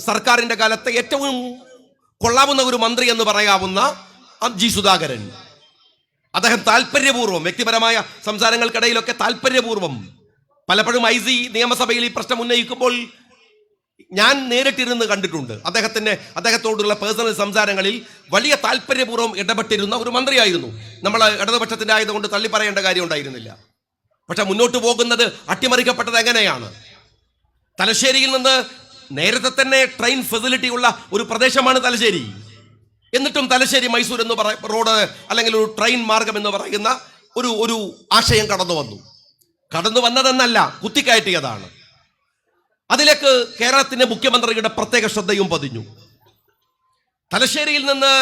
സർക്കാരിന്റെ കാലത്തെ ഏറ്റവും കൊള്ളാവുന്ന ഒരു മന്ത്രി എന്ന് പറയാവുന്ന ജി സുധാകരൻ, അദ്ദേഹം താല്പര്യപൂർവ്വം വ്യക്തിപരമായ സംസാരങ്ങൾക്കിടയിലൊക്കെ താല്പര്യപൂർവ്വം പലപ്പോഴും IC നിയമസഭയിൽ ഈ പ്രശ്നം ഉന്നയിക്കുമ്പോൾ ഞാൻ നേരിട്ടിരുന്ന് കണ്ടിട്ടുണ്ട്. അദ്ദേഹത്തോടുള്ള പേഴ്സണൽ സംസാരങ്ങളിൽ വലിയ താല്പര്യപൂർവ്വം ഇടപെട്ടിരുന്ന ഒരു മന്ത്രിയായിരുന്നു. നമ്മൾ ഇടതുപക്ഷത്തിൻ്റെ ആയതുകൊണ്ട് തള്ളി പറയേണ്ട കാര്യം ഉണ്ടായിരുന്നില്ല. പക്ഷെ മുന്നോട്ട് പോകുന്നത് അട്ടിമറിക്കപ്പെട്ടത് എങ്ങനെയാണ്? തലശ്ശേരിയിൽ നിന്ന് നേരത്തെ തന്നെ ട്രെയിൻ ഫെസിലിറ്റി ഉള്ള ഒരു പ്രദേശമാണ് തലശ്ശേരി. എന്നിട്ടും തലശ്ശേരി മൈസൂർ എന്ന് റോഡ് അല്ലെങ്കിൽ ഒരു ട്രെയിൻ മാർഗം എന്ന് പറയുന്ന ഒരു ആശയം കടന്നു വന്നതെന്നല്ല, കുത്തിക്കയറ്റിയതാണ്. അതിലേക്ക് കേരളത്തിന്റെ മുഖ്യമന്ത്രിയുടെ പ്രത്യേക ശ്രദ്ധയും പതിഞ്ഞു. തലശ്ശേരിയിൽ നിന്ന്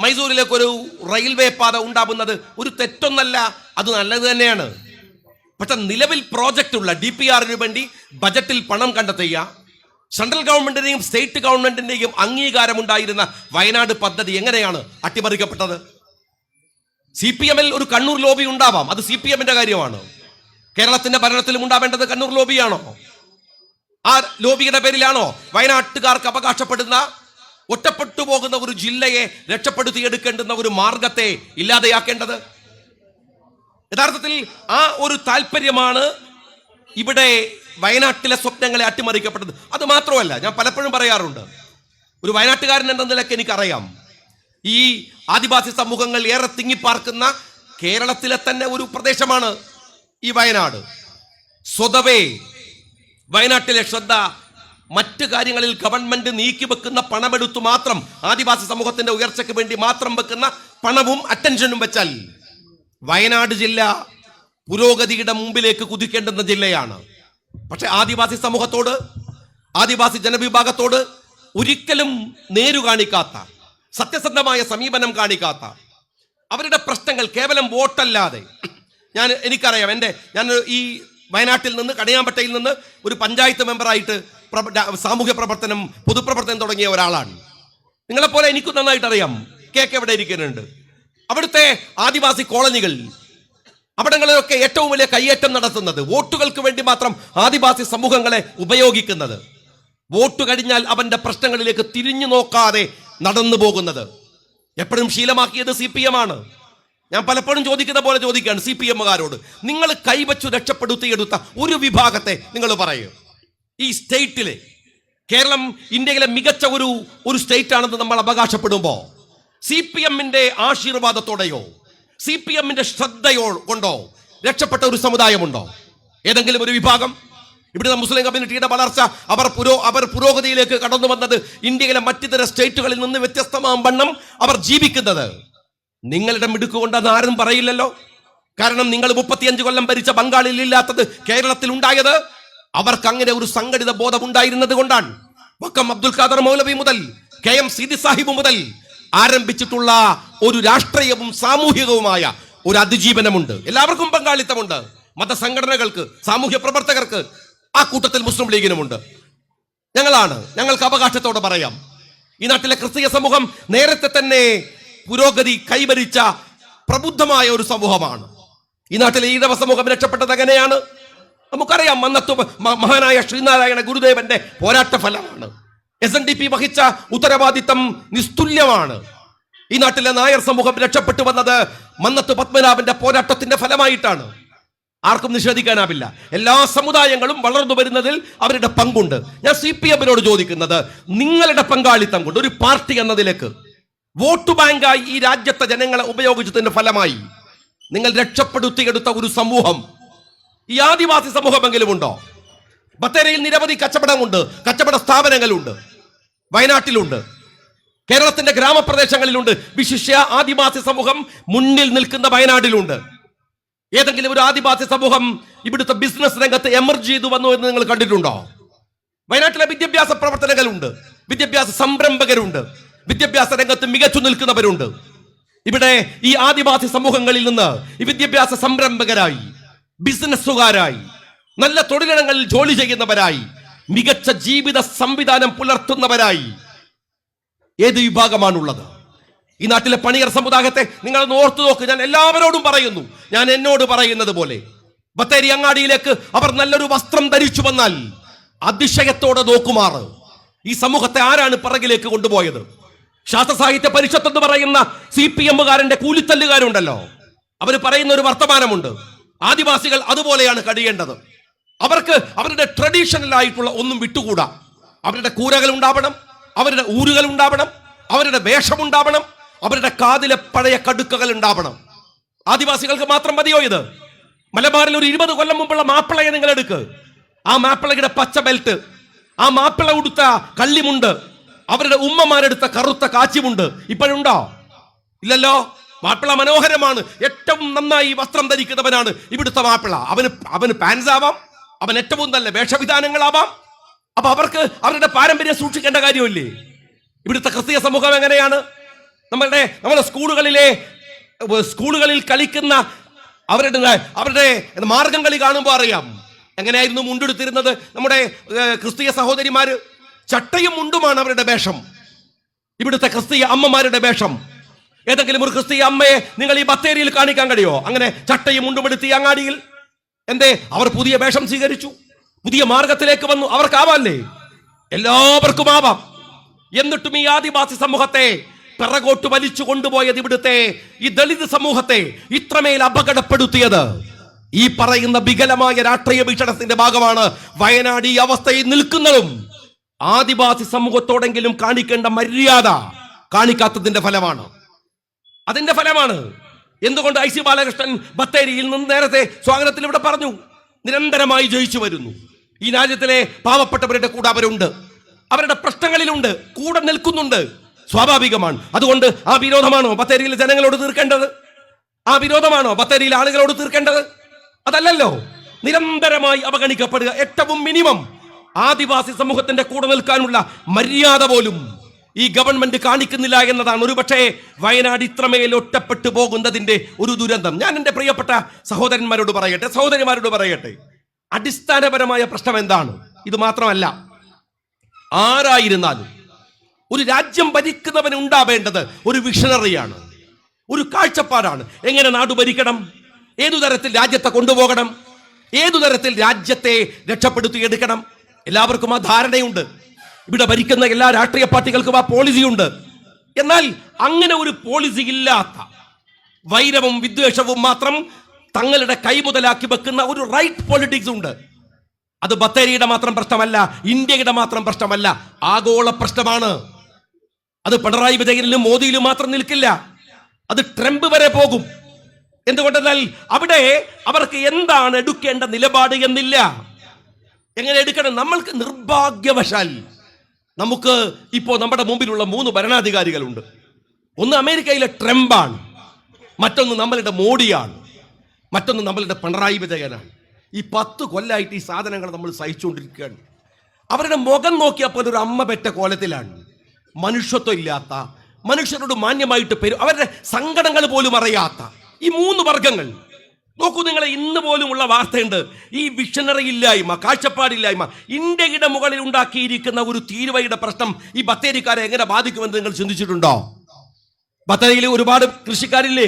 മൈസൂരിലേക്ക് ഒരു റെയിൽവേ പാത ഉണ്ടാവുന്നത് ഒരു തെറ്റൊന്നല്ല, അത് നല്ലത് തന്നെയാണ്. പക്ഷെ നിലവിൽ പ്രോജക്റ്റ് ഉള്ള DPRന് വേണ്ടി ബജറ്റിൽ പണം കണ്ടെത്തുക, സെൻട്രൽ ഗവൺമെന്റിന്റെയും സ്റ്റേറ്റ് ഗവൺമെന്റിന്റെയും അംഗീകാരമുണ്ടായിരുന്ന വയനാട് പദ്ധതി എങ്ങനെയാണ് അട്ടിമറിക്കപ്പെട്ടത്? CPMൽ ഒരു കണ്ണൂർ ലോബി ഉണ്ടാവാം, അത് CPMന്റെ കാര്യമാണ്. കേരളത്തിന്റെ ഭരണത്തിലും ഉണ്ടാവേണ്ടത് കണ്ണൂർ ലോബിയാണോ? ആ ലോബിയുടെ പേരിലാണോ വയനാട്ടുകാർക്ക് അവകാശപ്പെടുന്ന ഒറ്റപ്പെട്ടു പോകുന്ന ഒരു ജില്ലയെ രക്ഷപ്പെടുത്തിയെടുക്കേണ്ടുന്ന ഒരു മാർഗത്തെ ഇല്ലാതെയാക്കേണ്ടത്? യഥാർത്ഥത്തിൽ ആ ഒരു താല്പര്യമാണ് ഇവിടെ വയനാട്ടിലെ സ്വപ്നങ്ങളെ അട്ടിമറിക്കപ്പെട്ടത്. അത് മാത്രമല്ല, ഞാൻ പലപ്പോഴും പറയാറുണ്ട്, ഒരു വയനാട്ടുകാരൻ എന്ന നിലയ്ക്ക് എനിക്കറിയാം, ഈ ആദിവാസി സമൂഹങ്ങൾ ഏറെ തിങ്ങിപ്പാർക്കുന്ന കേരളത്തിലെ തന്നെ ഒരു പ്രദേശമാണ് ഈ വയനാട്. സ്വതവേ വയനാട്ടിലെ ശ്രദ്ധ മറ്റു കാര്യങ്ങളിൽ ഗവൺമെന്റ് നീക്കി വെക്കുന്ന പണമെടുത്തു മാത്രം, ആദിവാസി സമൂഹത്തിന്റെ ഉയർച്ചയ്ക്ക് വേണ്ടി മാത്രം വെക്കുന്ന പണവും അറ്റൻഷനും വെച്ചാൽ വയനാട് ജില്ല പുരോഗതിയുടെ മുമ്പിലേക്ക് കുതിക്കേണ്ടുന്ന ജില്ലയാണ്. പക്ഷെ ആദിവാസി സമൂഹത്തോട്, ആദിവാസി ജനവിഭാഗത്തോട് ഒരിക്കലും നേരു കാണിക്കാത്ത, സത്യസന്ധമായ സമീപനം കാണിക്കാത്ത, അവരുടെ പ്രശ്നങ്ങൾ കേവലം വോട്ടല്ലാതെ, എനിക്കറിയാം, ഞാൻ ഈ വയനാട്ടിൽ നിന്ന് കണിയാമ്പറ്റയിൽ നിന്ന് ഒരു പഞ്ചായത്ത് മെമ്പറായിട്ട് സാമൂഹ്യ പ്രവർത്തനം, പൊതുപ്രവർത്തനം തുടങ്ങിയ ഒരാളാണ്. നിങ്ങളെപ്പോലെ എനിക്കും നന്നായിട്ട് അറിയാം കേക്ക് എവിടെ ഇരിക്കുന്നുണ്ട്. അവിടുത്തെ ആദിവാസി കോളനികൾ, അവിടങ്ങളിലൊക്കെ ഏറ്റവും വലിയ കയ്യേറ്റം നടത്തുന്നത്, വോട്ടുകൾക്ക് വേണ്ടി മാത്രം ആദിവാസി സമൂഹങ്ങളെ ഉപയോഗിക്കുന്നത്, വോട്ട് കഴിഞ്ഞാൽ അവന്റെ പ്രശ്നങ്ങളിലേക്ക് തിരിഞ്ഞു നോക്കാതെ നടന്നു പോകുന്നത് എപ്പോഴും ശീലമാക്കിയത് CPM ആണ്. ഞാൻ പലപ്പോഴും ചോദിക്കുന്ന പോലെ ചോദിക്കുകയാണ് CPMകാരോട്, നിങ്ങൾ കൈവച്ചു രക്ഷപ്പെടുത്തിയെടുത്ത ഒരു നിങ്ങൾ പറയൂ. ഈ സ്റ്റേറ്റിലെ കേരളം ഇന്ത്യയിലെ മികച്ച ഒരു സ്റ്റേറ്റ് ആണെന്ന് നമ്മൾ അവകാശപ്പെടുമ്പോൾ CPMന്റെ ആശീർവാദത്തോടെയോ CPMന്റെ ശ്രദ്ധയോ കൊണ്ടോ രക്ഷപ്പെട്ട ഒരു സമുദായമുണ്ടോ? ഏതെങ്കിലും ഒരു വിഭാഗം? ഇവിടുത്തെ മുസ്ലിം കമ്മ്യൂണിറ്റിയുടെ വളർച്ച, അവർ പുരോഗതിയിലേക്ക് കടന്നു വന്നത് ഇന്ത്യയിലെ മറ്റിതര സ്റ്റേറ്റുകളിൽ നിന്ന് വ്യത്യസ്തമാം വണ്ണം അവർ ജീവിക്കുന്നത് നിങ്ങളുടെ മിടുക്ക് കൊണ്ടെന്ന് ആരും പറയില്ലല്ലോ. കാരണം നിങ്ങൾ 35 കൊല്ലം ഭരിച്ച ബംഗാളിൽ ഇല്ലാത്തത് കേരളത്തിൽ ഉണ്ടായത് അവർക്ക് അങ്ങനെ ഒരു സംഘടിത ബോധം ഉണ്ടായിരുന്നത് കൊണ്ടാണ്. വക്കം അബ്ദുൽ ഖാദർ മൗലവി മുതൽ KM സീതി സാഹിബ് മുതൽ ആരംഭിച്ചിട്ടുള്ള ഒരു രാഷ്ട്രീയവും സാമൂഹികവുമായ ഒരു അതിജീവനമുണ്ട്. എല്ലാവർക്കും പങ്കാളിത്തമുണ്ട്. മതസംഘടനകൾക്ക്, സാമൂഹ്യ പ്രവർത്തകർക്ക്, ആ കൂട്ടത്തിൽ മുസ്ലിം ലീഗിനുമുണ്ട്. ഞങ്ങൾക്ക് അവകാശത്തോടെ പറയാം, ഈ നാട്ടിലെ ക്രിസ്തീയ സമൂഹം നേരത്തെ തന്നെ പുരോഗതി കൈവരിച്ച പ്രബുദ്ധമായ ഒരു സമൂഹമാണ്. ഈ നാട്ടിലെ ഈഴവ സമൂഹം രക്ഷപ്പെട്ടത് എങ്ങനെയാണ് നമുക്കറിയാം. മഹാനായ ശ്രീനാരായണ ഗുരുദേവന്റെ പോരാട്ട ഫലമാണ്. SNDP വഹിച്ച ഉത്തരവാദിത്തം നിസ്തുല്യമാണ്. ഈ നാട്ടിലെ നായർ സമൂഹം രക്ഷപ്പെട്ടു വന്നത് മന്നത്ത് പത്മനാഭന്റെ പോരാട്ടത്തിന്റെ ഫലമായിട്ടാണ്. ആർക്കും നിഷേധിക്കാനാവില്ല. എല്ലാ സമുദായങ്ങളും വളർന്നു വരുന്നതിൽ അവരുടെ പങ്കുണ്ട്. ഞാൻ CPMനോട് ചോദിക്കുന്നത്, നിങ്ങളുടെ പങ്കാളിത്തം കൊണ്ട് ഒരു പാർട്ടി എന്നതിലേക്ക് വോട്ട് ബാങ്കായി ഈ രാജ്യത്തെ ജനങ്ങളെ ഉപയോഗിച്ചതിന്റെ ഫലമായി നിങ്ങൾ രക്ഷപ്പെടുത്തിയെടുത്ത ഒരു സമൂഹം ഈ ആദിവാസി സമൂഹമെങ്കിലും ഉണ്ടോ? ബത്തേരയിൽ നിരവധി കച്ചവട സ്ഥാപനങ്ങളുണ്ട്, വയനാട്ടിലുണ്ട്, കേരളത്തിന്റെ ഗ്രാമപ്രദേശങ്ങളിലുണ്ട്. വിശിഷ്യ ആദിവാസി സമൂഹം മുന്നിൽ നിൽക്കുന്ന വയനാട്ടിലുണ്ട്. ഏതെങ്കിലും ഒരു ആദിവാസി സമൂഹം ഇവിടുത്തെ ബിസിനസ് രംഗത്ത് എമർജ് ചെയ്തു വന്നു എന്ന് നിങ്ങൾ കണ്ടിട്ടുണ്ടോ? വയനാട്ടിലെ വിദ്യാഭ്യാസ പ്രവർത്തനങ്ങളുണ്ട്, വിദ്യാഭ്യാസ സംരംഭകരുണ്ട്, വിദ്യാഭ്യാസ രംഗത്ത് മികച്ചു നിൽക്കുന്നവരുണ്ട്. ഇവിടെ ഈ ആദിവാസി സമൂഹങ്ങളിൽ നിന്ന് ഈ വിദ്യാഭ്യാസ സംരംഭകരായി, ബിസിനസ്സുകാരായി, നല്ല തൊഴിലിടങ്ങളിൽ ജോലി ചെയ്യുന്നവരായി, മികച്ച ജീവിത സംവിധാനം പുലർത്തുന്നവരായി ഏത് വിഭാഗമാണുള്ളത്? ഈ നാട്ടിലെ പണിയർ സമുദായത്തെ നിങ്ങൾ ഓർത്തു നോക്ക്. ഞാൻ എല്ലാവരോടും പറയുന്നു, ഞാൻ എന്നോട് പറയുന്നത് പോലെ, ബത്തേരി അങ്ങാടിയിലേക്ക് അവർ നല്ലൊരു വസ്ത്രം ധരിച്ചു വന്നാൽ അതിശയത്തോടെ നോക്കുമാറ്, ഈ സമൂഹത്തെ ആരാണ് പിറകിലേക്ക് കൊണ്ടുപോയത്? ശാസ്ത്ര സാഹിത്യ പരിഷത്ത് എന്ന് പറയുന്ന CPM-കാരന്റെ കൂലിത്തല്ലുകാരുണ്ടല്ലോ, അവർ പറയുന്ന ഒരു വർത്തമാനമുണ്ട്. ആദിവാസികൾ അതുപോലെയാണ് കഴിയേണ്ടത്. അവർക്ക് അവരുടെ ട്രഡീഷണൽ ആയിട്ടുള്ള ഒന്നും വിട്ടുകൂടാ. അവരുടെ കൂരകൾ ഉണ്ടാവണം, അവരുടെ ഊരുകൾ ഉണ്ടാവണം, അവരുടെ വേഷമുണ്ടാവണം, അവരുടെ കാതിലെ പഴയ കടുക്കകൾ ഉണ്ടാവണം. ആദിവാസികൾക്ക് മാത്രം മതിയോ ഇത്? മലബാറിൽ ഒരു 20 കൊല്ലം മുമ്പുള്ള മാപ്പിളയെ നിങ്ങൾ എടുക്ക്. ആ മാപ്പിളയുടെ പച്ച ബെൽറ്റ്, ആ മാപ്പിള ഉടുത്ത കള്ളിമുണ്ട്, അവരുടെ ഉമ്മമാരെടുത്ത കറുത്ത കാച്ചിമുണ്ട് ഇപ്പോഴുണ്ടോ? ഇല്ലല്ലോ. മാപ്പിള മനോഹരമാണ്, ഏറ്റവും നന്നായി വസ്ത്രം ധരിക്കുന്നവനാണ് ഇവിടുത്തെ മാപ്പിള. അവന് പാൻസ് ആവാം, അവൻ ഏറ്റവും നല്ല വേഷവിധാനങ്ങളാവാം. അപ്പൊ അവർക്ക് അവരുടെ പാരമ്പര്യം സൂക്ഷിക്കേണ്ട കാര്യമില്ലേ? ഇവിടുത്തെ ക്രിസ്തീയ സമൂഹം എങ്ങനെയാണ്? നമ്മുടെ സ്കൂളുകളിൽ കളിക്കുന്ന അവരുടെ മാർഗം കളി കാണുമ്പോൾ അറിയാം എങ്ങനെയായിരുന്നു മുണ്ടെടുത്തിരുന്നത് നമ്മുടെ ക്രിസ്തീയ സഹോദരിമാര്. ചട്ടയും മുണ്ടുമാണ് അവരുടെ വേഷം. ഇവിടുത്തെ ക്രിസ്തീയ അമ്മമാരുടെ വേഷം. ഏതെങ്കിലും ഒരു ക്രിസ്തീയ അമ്മയെ നിങ്ങൾ ഈ ബത്തേരിയിൽ കാണിക്കാൻ കഴിയോ അങ്ങനെ ചട്ടയും മുണ്ടുമെടുത്ത് ഈ അങ്ങാടിയിൽ? എന്തേ? അവർ പുതിയ വേഷം സ്വീകരിച്ചു, പുതിയ മാർഗത്തിലേക്ക് വന്നു. അവർക്കാവാല്ലേ? എല്ലാവർക്കും ആവാം. എന്നിട്ടും ഈ ആദിവാസി സമൂഹത്തെ പിറകോട്ട് വലിച്ചു കൊണ്ടുപോയത്, ഇവിടുത്തെ ഈ ദളിത് സമൂഹത്തെ ഇത്രമേൽ അപകടപ്പെടുത്തിയത് ഈ പറയുന്ന വികലമായ രാഷ്ട്രീയ വീക്ഷണത്തിന്റെ ഭാഗമാണ്. വയനാട് ഈ അവസ്ഥയിൽ നിൽക്കുന്നതും ആദിവാസി സമൂഹത്തോടെങ്കിലും കാണിക്കേണ്ട മര്യാദ കാണിക്കാത്തതിന്റെ ഫലമാണ്. അതിന്റെ ഫലമാണ്. എന്തുകൊണ്ട് IC ബാലകൃഷ്ണൻ ബത്തേരിയിൽ നിന്ന് നേരത്തെ സ്വാഗതത്തിൽ ഇവിടെ പറഞ്ഞു, നിരന്തരമായി ജയിച്ചു വരുന്നു. ഈ രാജ്യത്തിലെ പാവപ്പെട്ടവരുടെ കൂടെ അവരുണ്ട്, അവരുടെ പ്രശ്നങ്ങളിലുണ്ട്, കൂടെ നിൽക്കുന്നുണ്ട്. സ്വാഭാവികമാണ്. അതുകൊണ്ട് ആ വിരോധമാണോ ബത്തേരിയിലെ ജനങ്ങളോട് തീർക്കേണ്ടത്? ആ വിരോധമാണോ ബത്തേരിയിലെ ആളുകളോട് തീർക്കേണ്ടത്? അതല്ലല്ലോ. നിരന്തരമായി അവഗണിക്കപ്പെടുക, ഏറ്റവും മിനിമം ആദിവാസി സമൂഹത്തിന്റെ കൂടെ നിൽക്കാനുള്ള മര്യാദ പോലും ഈ ഗവൺമെന്റ് കാണിക്കുന്നില്ല എന്നതാണ് ഒരുപക്ഷെ വയനാട് ഇത്രമേൽ ഒറ്റപ്പെട്ടു പോകുന്നതിന്റെ ഒരു ദുരന്തം. ഞാൻ എൻ്റെ പ്രിയപ്പെട്ട സഹോദരന്മാരോട് പറയട്ടെ, സഹോദരിമാരോട് പറയട്ടെ, അടിസ്ഥാനപരമായ പ്രശ്നം എന്താണ്? ഇത് മാത്രമല്ല, ആരായിരുന്നാലും ഒരു രാജ്യം ഭരിക്കുന്നവന് ഉണ്ടാവേണ്ടത് ഒരു വിഷണറിയാണ്, ഒരു കാഴ്ചപ്പാടാണ്. എങ്ങനെ നാട് ഭരിക്കണം, ഏതു തരത്തിൽ രാജ്യത്തെ കൊണ്ടുപോകണം, ഏതു തരത്തിൽ രാജ്യത്തെ രക്ഷപ്പെടുത്തിയെടുക്കണം, എല്ലാവർക്കും ആ ധാരണയുണ്ട്. ഇവിടെ ഭരിക്കുന്ന എല്ലാ രാഷ്ട്രീയ പാർട്ടികൾക്കും ആ പോളിസിയുണ്ട്. എന്നാൽ അങ്ങനെ ഒരു പോളിസി ഇല്ലാത്ത, വൈരവും വിദ്വേഷവും മാത്രം തങ്ങളുടെ കൈമുതലാക്കി വെക്കുന്ന ഒരു റൈറ്റ് പൊളിറ്റിക്സ് ഉണ്ട്. അത് ബത്തേരിയുടെ മാത്രം പ്രശ്നമല്ല, ഇന്ത്യയുടെ മാത്രം പ്രശ്നമല്ല, ആഗോള പ്രശ്നമാണ്. അത് പിണറായി വിജയനിലും മോദിയിലും മാത്രം നിൽക്കില്ല, അത് ട്രംപ് വരെ പോകും. എന്തുകൊണ്ടെന്നാൽ അവിടെ അവർക്ക് എന്താണ് എടുക്കേണ്ട നിലപാട് എന്നില്ല. എങ്ങനെ എടുക്കണം? നമ്മൾക്ക് നിർഭാഗ്യവശാൽ നമുക്ക് ഇപ്പോൾ നമ്മുടെ മുമ്പിലുള്ള 3 ഭരണാധികാരികളുണ്ട്. ഒന്ന് അമേരിക്കയിലെ ട്രംപാണ്, മറ്റൊന്ന് നമ്മളുടെ മോഡിയാണ്, മറ്റൊന്ന് നമ്മളുടെ പിണറായി വിജയനാണ്. ഈ 10 കൊല്ലമായിട്ട് ഈ സാധനങ്ങൾ നമ്മൾ സഹിച്ചുകൊണ്ടിരിക്കുകയാണ്. അവരുടെ മുഖം നോക്കിയപ്പോൾ ഒരു അമ്മ പെറ്റ കോലത്തിലാണ്. മനുഷ്യത്വം ഇല്ലാത്ത, മനുഷ്യരോട് മാന്യമായിട്ട് അവരുടെ സങ്കടങ്ങൾ പോലും അറിയാത്ത ഈ 3 വർഗങ്ങൾ. നോക്കൂ നിങ്ങൾ, ഇന്ന് പോലുമുള്ള വാർത്തയുണ്ട്. ഈ വിഷണറി ഇല്ലായ്മ, കാഴ്ചപ്പാടില്ലായ്മ ഇന്ത്യയുടെ മുകളിൽ ഉണ്ടാക്കിയിരിക്കുന്ന ഒരു തീരുവയുടെ പ്രശ്നം ഈ ബത്തേരിക്കാരെ എങ്ങനെ ബാധിക്കുമെന്ന് നിങ്ങൾ ചിന്തിച്ചിട്ടുണ്ടോ? ബത്തേരിയിൽ ഒരുപാട് കൃഷിക്കാരില്ലേ?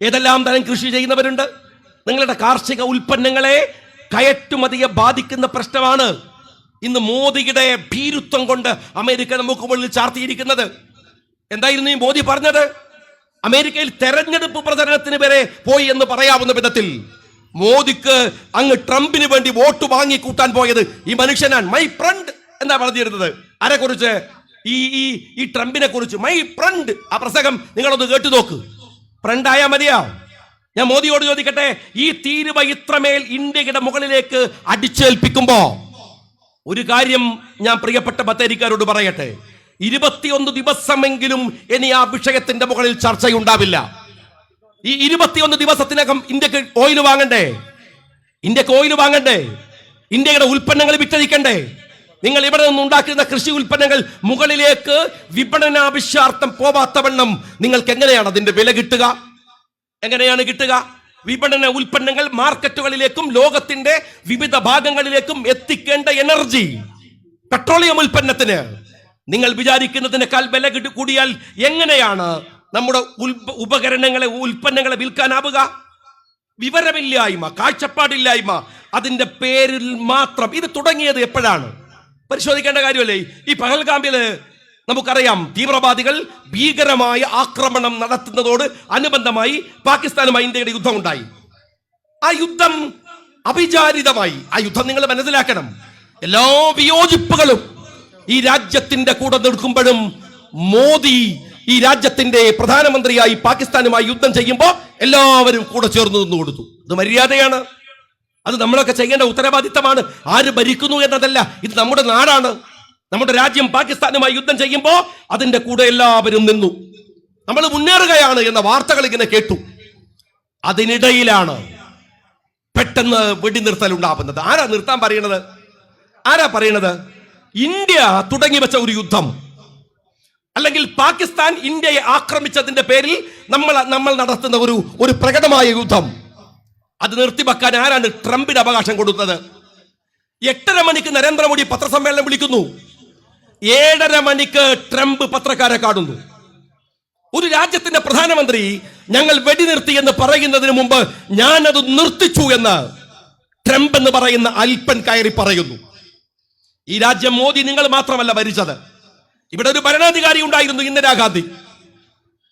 ഏതെല്ലാം തരം കൃഷി ചെയ്യുന്നവരുണ്ട്. നിങ്ങളുടെ കാർഷിക ഉൽപ്പന്നങ്ങളെ കയറ്റുമതിയെ ബാധിക്കുന്ന പ്രശ്നമാണ് ഇന്ന് മോദിയുടെ ഭീരുത്വം കൊണ്ട് അമേരിക്ക നമുക്ക് മുകളിൽ ചാർത്തിയിരിക്കുന്നത്. എന്തായിരുന്നു ഈ മോദി പറഞ്ഞത്? അമേരിക്കയിൽ തെരഞ്ഞെടുപ്പ് പ്രചരണത്തിന് വരെ പോയി എന്ന് പറയാവുന്ന വിധത്തിൽ മോദിക്ക് അങ്ങ് ട്രംപിന് വേണ്ടി വോട്ട് വാങ്ങി കൂട്ടാൻ പോയത് ഈ മനുഷ്യനാണ്. മൈ ഫ്രണ്ട് എന്താ പറഞ്ഞിരുന്നത്? ആരെ കുറിച്ച്? ഈ ട്രംപിനെ കുറിച്ച്. My friend. ആ പ്രസംഗം നിങ്ങളൊന്ന് കേട്ടു നോക്ക്. ഫ്രണ്ടായാ മതിയാ? ഞാൻ മോദിയോട് ചോദിക്കട്ടെ, ഈ തീരുവ ഇത്രമേൽ ഇന്ത്യയുടെ മുകളിലേക്ക് അടിച്ചേൽപ്പിക്കുമ്പോ ഒരു കാര്യം ഞാൻ പ്രിയപ്പെട്ട ബത്തേരിക്കാരോട് പറയട്ടെ, 21 ദിവസമെങ്കിലും ഇനി ആ വിഷയത്തിന്റെ മുകളിൽ ചർച്ചയുണ്ടാവില്ല. ഈ 21 ദിവസത്തിനകം ഇന്ത്യക്ക് ഓയിൽ വാങ്ങണ്ടേ? ഇന്ത്യയുടെ ഉൽപ്പന്നങ്ങൾ വിറ്റഴിക്കണ്ടേ? നിങ്ങൾ ഇവിടെ നിന്ന് ഉണ്ടാക്കുന്ന കൃഷി ഉൽപ്പന്നങ്ങൾ മുകളിലേക്ക് വിപണനാവശ്യാർത്ഥം പോവാത്തവണ്ണം നിങ്ങൾക്ക് എങ്ങനെയാണ് അതിന്റെ വില കിട്ടുക? എങ്ങനെയാണ് കിട്ടുക? വിപണന ഉൽപ്പന്നങ്ങൾ മാർക്കറ്റുകളിലേക്കും ലോകത്തിന്റെ വിവിധ ഭാഗങ്ങളിലേക്കും എത്തിക്കേണ്ട എനർജി, പെട്രോളിയം ഉൽപ്പന്നത്തിന് നിങ്ങൾ വിചാരിക്കുന്നതിനേക്കാൾ വില കൂടിയാൽ എങ്ങനെയാണ് നമ്മുടെ ഉൽപ്പന്നങ്ങളെ വിൽക്കാനാവുക? വിവരമില്ലായ്മ, കാഴ്ചപ്പാടില്ലായ്മ, അതിന്റെ പേരിൽ മാത്രം. ഇത് തുടങ്ങിയത് എപ്പോഴാണ്? പരിശോധിക്കേണ്ട കാര്യമല്ലേ? ഈ പഹൽഗാമില് നമുക്കറിയാം, തീവ്രവാദികൾ ഭീകരമായ ആക്രമണം നടത്തുന്നതോട് അനുബന്ധമായി പാകിസ്ഥാനുമായി ഇന്ത്യയുടെ യുദ്ധം ഉണ്ടായി. ആ യുദ്ധം അവിചാരിതമായി. ആ യുദ്ധം നിങ്ങൾ മനസ്സിലാക്കണം. എല്ലാ വിയോജിപ്പുകളും ഈ രാജ്യത്തിന്റെ കൂടെ നിൽക്കുമ്പോഴും മോദി ഈ രാജ്യത്തിന്റെ പ്രധാനമന്ത്രിയായി പാകിസ്ഥാനുമായി യുദ്ധം ചെയ്യുമ്പോൾ എല്ലാവരും കൂടെ ചേർന്ന് നിന്ന് കൊടുത്തു. ഇത് മര്യാദയാണ്. അത് നമ്മളൊക്കെ ചെയ്യേണ്ട ഉത്തരവാദിത്തമാണ്. ആര് ഭരിക്കുന്നു എന്നതല്ല, ഇത് നമ്മുടെ നാടാണ്. നമ്മുടെ രാജ്യം പാകിസ്ഥാനുമായി യുദ്ധം ചെയ്യുമ്പോൾ അതിന്റെ കൂടെ എല്ലാവരും നിന്നു. നമ്മൾ മുന്നേറുകയാണ് എന്ന വാർത്തകൾ ഇങ്ങനെ കേട്ടു. അതിനിടയിലാണ് പെട്ടെന്ന് വെടിനിർത്തൽ ഉണ്ടാവുന്നത്. ആരാ നിർത്താൻ പറയുന്നത്? ആരാ പറയുന്നത്? ഇന്ത്യ തുടങ്ങി വെച്ച ഒരു യുദ്ധം, അല്ലെങ്കിൽ പാകിസ്ഥാൻ ഇന്ത്യയെ ആക്രമിച്ചതിന്റെ പേരിൽ നമ്മൾ നടത്തുന്ന ഒരു പ്രകടമായ യുദ്ധം, അത് നിർത്തിവെക്കാൻ ആരാണ് ട്രംപിന് അവകാശം കൊടുത്തത്? 8:30 മണിക്ക് നരേന്ദ്രമോദി പത്രസമ്മേളനം വിളിക്കുന്നു. 7:30 മണിക്ക് ട്രംപ് പത്രക്കാരെ കാണുന്നു. ഒരു രാജ്യത്തിന്റെ പ്രധാനമന്ത്രി ഞങ്ങൾ വെടിനിർത്തി എന്ന് പറയുന്നതിന് മുമ്പ് ഞാനത് നിർത്തിച്ചു എന്ന് ട്രംപ് എന്ന് പറയുന്ന അൽപ്പൻ കയറി പറയുന്നു. ഈ രാജ്യം മോദി നിങ്ങൾ മാത്രമല്ല ഭരിച്ചത്. ഇവിടെ ഒരു ഭരണാധികാരി ഉണ്ടായിരുന്നു, ഇന്ദിരാഗാന്ധി.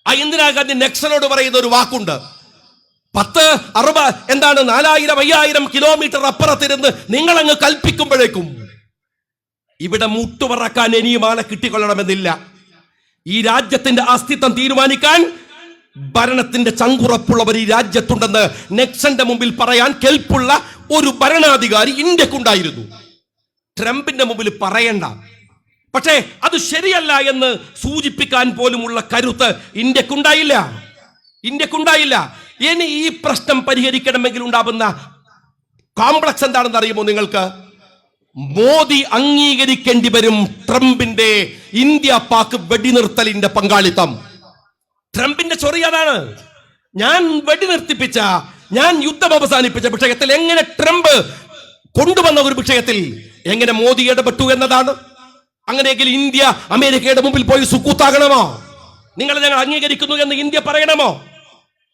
ആ ഇന്ദിരാഗാന്ധി നെക്സലോട് പറയുന്ന ഒരു വാക്കുണ്ട്, 4000-5000 കിലോമീറ്റർ അപ്പുറത്തിരുന്ന് നിങ്ങളങ്ങ് കൽപ്പിക്കുമ്പോഴേക്കും ഇവിടെ മുട്ടുപറക്കാൻ ഇനിയും ആളെ കിട്ടിക്കൊള്ളണമെന്നില്ല. ഈ രാജ്യത്തിന്റെ അസ്തിത്വം തീരുമാനിക്കാൻ ഭരണത്തിന്റെ ചങ്കുറപ്പുള്ളവർ ഈ രാജ്യത്തുണ്ടെന്ന് നെക്സന്റെ മുമ്പിൽ പറയാൻ കെൽപ്പുള്ള ഒരു ഭരണാധികാരി ഇന്ത്യക്കുണ്ടായിരുന്നു. ട്രംപിന്റെ മുമ്പിൽ പറയണ്ട. പക്ഷേ അത് ശരിയല്ല എന്ന് സൂചിപ്പിക്കാൻ പോലുമുള്ള കരുത്ത് ഇന്ത്യക്കുണ്ടായില്ല. ഇനി ഈ പ്രശ്നം പരിഹരിക്കണമെങ്കിൽ ഉണ്ടാവുന്ന കോംപ്ലക്സ് എന്താണെന്ന് അറിയുമോ നിങ്ങൾക്ക്? മോദി അംഗീകരിക്കേണ്ടി വരും ട്രംപിന്റെ ഇന്ത്യ പാക് വെടിനിർത്തലിന്റെ പങ്കാളിത്തം. ട്രംപിന്റെ ചൊറി അതാണ്. ഞാൻ വെടിനിർത്തിപ്പിച്ച, ഞാൻ യുദ്ധം അവസാനിപ്പിച്ച വിഷയത്തിൽ എങ്ങനെ ട്രംപ് കൊണ്ടുവന്ന ഒരു വിഷയത്തിൽ എങ്ങനെ മോദി ഇടപെട്ടു എന്നതാണ്. അങ്ങനെയെങ്കിൽ ഇന്ത്യ അമേരിക്കയുടെ മുമ്പിൽ പോയി സുക്കൂത്താകണമോ? നിങ്ങളെ ഞങ്ങൾ അംഗീകരിക്കുന്നു എന്ന് ഇന്ത്യ പറയണമോ?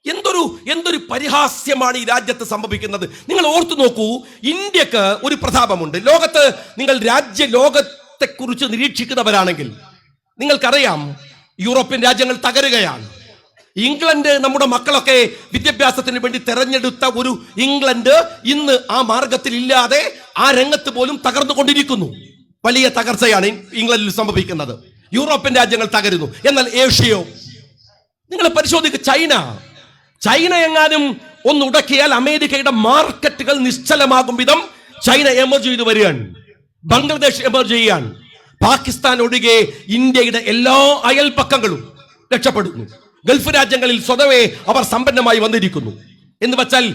എന്തൊരു പരിഹാസ്യമാണ് ഈ രാജ്യത്ത് സംഭവിക്കുന്നത്. നിങ്ങൾ ഓർത്തു നോക്കൂ, ഇന്ത്യക്ക് ഒരു പ്രതാപമുണ്ട് ലോകത്ത്. നിങ്ങൾ ലോകത്തെ കുറിച്ച് നിരീക്ഷിക്കുന്നവരാണെങ്കിൽ നിങ്ങൾക്കറിയാം, യൂറോപ്യൻ രാജ്യങ്ങൾ തകരുകയാണ്. ഇംഗ്ലണ്ട്, നമ്മുടെ മക്കളൊക്കെ വിദ്യാഭ്യാസത്തിന് വേണ്ടി തെരഞ്ഞെടുത്ത ഒരു ഇംഗ്ലണ്ട് ഇന്ന് ആ മാർഗത്തിൽ ഇല്ലാതെ ആ രംഗത്ത് പോലും തകർന്നുകൊണ്ടിരിക്കുന്നു. വലിയ തകർച്ചയാണ് ഇംഗ്ലണ്ടിൽ സംഭവിക്കുന്നത്. യൂറോപ്യൻ രാജ്യങ്ങൾ തകരുന്നു. എന്നാൽ ഏഷ്യയോ? നിങ്ങൾ പരിശോധിക്കുക, ചൈന എങ്ങാനും ഒന്ന് ഉടക്കിയാൽ അമേരിക്കയുടെ മാർക്കറ്റുകൾ നിശ്ചലമാകും വിധം ചൈന എമർജ് ചെയ്ത് വരികയാണ്. ബംഗ്ലാദേശ് എമർജ് ചെയ്യുകയാണ്. പാകിസ്ഥാൻ ഒഴികെ ഇന്ത്യയുടെ എല്ലാ അയൽപക്കങ്ങളും രക്ഷപ്പെടുന്നു. ഗൾഫ് രാജ്യങ്ങളിൽ സ്വതവേ അവർ സമ്പന്നമായി വന്നിരിക്കുന്നു. എന്ന് വെച്ചാൽ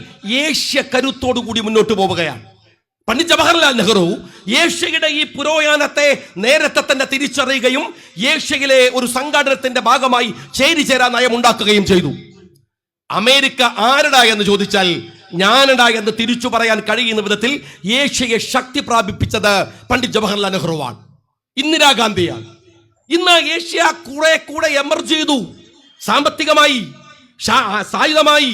ഏഷ്യ കരുത്തോടു കൂടി മുന്നോട്ട് പോവുകയാണ്. പണ്ഡിറ്റ് ജവഹർലാൽ നെഹ്റു ഏഷ്യയുടെ ഈ പുരോഗമനത്തെ നേരത്തെ തന്നെ തിരിച്ചറിയുകയും ഏഷ്യയിലെ ഒരു സംഘടനത്തിന്റെ ഭാഗമായി ചേരിചേരാ നയം ഉണ്ടാക്കുകയും ചെയ്തു. അമേരിക്ക ആരടാ എന്ന് ചോദിച്ചാൽ ഞാനടാ എന്ന് തിരിച്ചു പറയാൻ കഴിയുന്ന വിധത്തിൽ ഏഷ്യയെ ശക്തി പ്രാപിപ്പിച്ചത് പണ്ഡിറ്റ് ജവഹർലാൽ നെഹ്റുവാണ്, ഇന്ദിരാഗാന്ധിയാണ്. ഇന്ന് ഏഷ്യ കൂടെ എമർജ് ചെയ്തു. സാമ്പത്തികമായി, സായുധമായി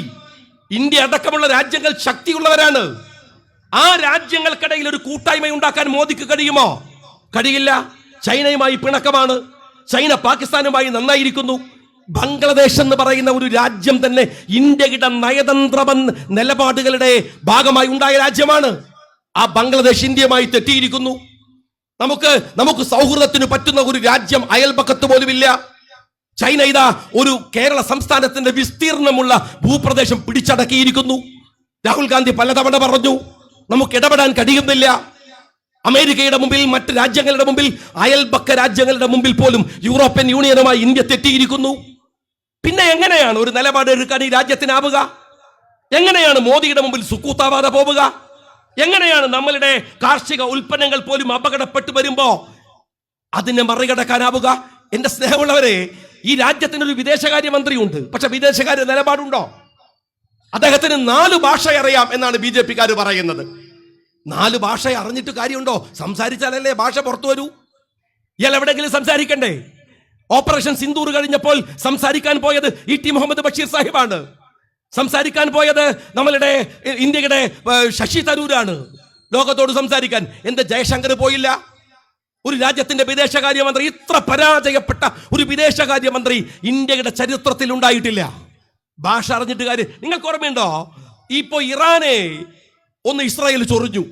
ഇന്ത്യ അടക്കമുള്ള രാജ്യങ്ങൾ ശക്തിയുള്ളവരാണ്. ആ രാജ്യങ്ങൾക്കിടയിൽ ഒരു കൂട്ടായ്മ ഉണ്ടാക്കാൻ മോദിക്ക് കഴിയുമോ? കഴിയില്ല. ചൈനയുമായി പിണക്കമാണ്. ചൈന പാകിസ്ഥാനുമായി നന്നായിരിക്കുന്നു. ബംഗ്ലാദേശ് എന്ന് പറയുന്ന ഒരു രാജ്യം തന്നെ ഇന്ത്യയുടെ നയതന്ത്ര നിലപാടുകളുടെ ഭാഗമായി ഉണ്ടായ രാജ്യമാണ്. ആ ബംഗ്ലാദേശ് ഇന്ത്യയുമായി തെറ്റിയിരിക്കുന്നു. നമുക്ക് സൗഹൃദത്തിന് പറ്റുന്ന ഒരു രാജ്യം അയൽപക്കത്ത് പോലുമില്ല. ചൈന ഇതാ ഒരു കേരള സംസ്ഥാനത്തിന്റെ വിസ്തീർണമുള്ള ഭൂപ്രദേശം പിടിച്ചടക്കിയിരിക്കുന്നു. രാഹുൽ ഗാന്ധി പലതവണ പറഞ്ഞു നമുക്ക് ഇടപെടാൻ കഴിയുന്നില്ല. അമേരിക്കയുടെ മുമ്പിൽ, മറ്റ് രാജ്യങ്ങളുടെ മുമ്പിൽ, അയൽപക്ക രാജ്യങ്ങളുടെ മുമ്പിൽ പോലും യൂറോപ്യൻ യൂണിയനുമായി ഇന്ത്യ തെറ്റിയിരിക്കുന്നു. പിന്നെ എങ്ങനെയാണ് ഒരു നിലപാട് എടുക്കാൻ ഈ രാജ്യത്തിനാവുക? എങ്ങനെയാണ് മോദിയുടെ മുമ്പിൽ സുക്കൂത്താവാതെ പോവുക? എങ്ങനെയാണ് നമ്മളുടെ കാർഷിക ഉൽപ്പന്നങ്ങൾ പോലും അപകടപ്പെട്ടു വരുമ്പോ അതിനെ മറികടക്കാനാവുക? എന്റെ സ്നേഹമുള്ളവരെ, ഈ രാജ്യത്തിന് ഒരു വിദേശകാര്യമന്ത്രിയുണ്ട്. പക്ഷെ വിദേശകാര്യ നിലപാടുണ്ടോ? അദ്ദേഹത്തിന് 4 ഭാഷ അറിയാം എന്നാണ് BJP-ക്കാർ പറയുന്നത്. 4 ഭാഷ അറിഞ്ഞിട്ട് കാര്യമുണ്ടോ? സംസാരിച്ചാലല്ലേ ഭാഷ പുറത്തു വരൂ. ഇയാൾ എവിടെയെങ്കിലും സംസാരിക്കണ്ടേ? ഓപ്പറേഷൻ സിന്ദൂർ കഴിഞ്ഞപ്പോൾ സംസാരിക്കാൻ പോയത് E.T. മുഹമ്മദ് ബഷീർ സാഹിബാണ്. സംസാരിക്കാൻ പോയത് നമ്മളുടെ ഇന്ത്യയുടെ ശശി തരൂരാണ് ലോകത്തോട് സംസാരിക്കാൻ. എന്ത് ജയശങ്കർ പോയില്ല? ഒരു രാജ്യത്തിന്റെ വിദേശകാര്യമന്ത്രി, ഇത്ര പരാജയപ്പെട്ട ഒരു വിദേശകാര്യമന്ത്രി ഇന്ത്യയുടെ ചരിത്രത്തിൽ ഉണ്ടായിട്ടില്ല. ഭാഷ അറിഞ്ഞിട്ട് കാര്യം. നിങ്ങൾക്ക് ഓർമ്മയുണ്ടോ, ഇപ്പോ ഇറാനെ ഒന്ന് ഇസ്രായേൽ ചൊറിഞ്ഞു,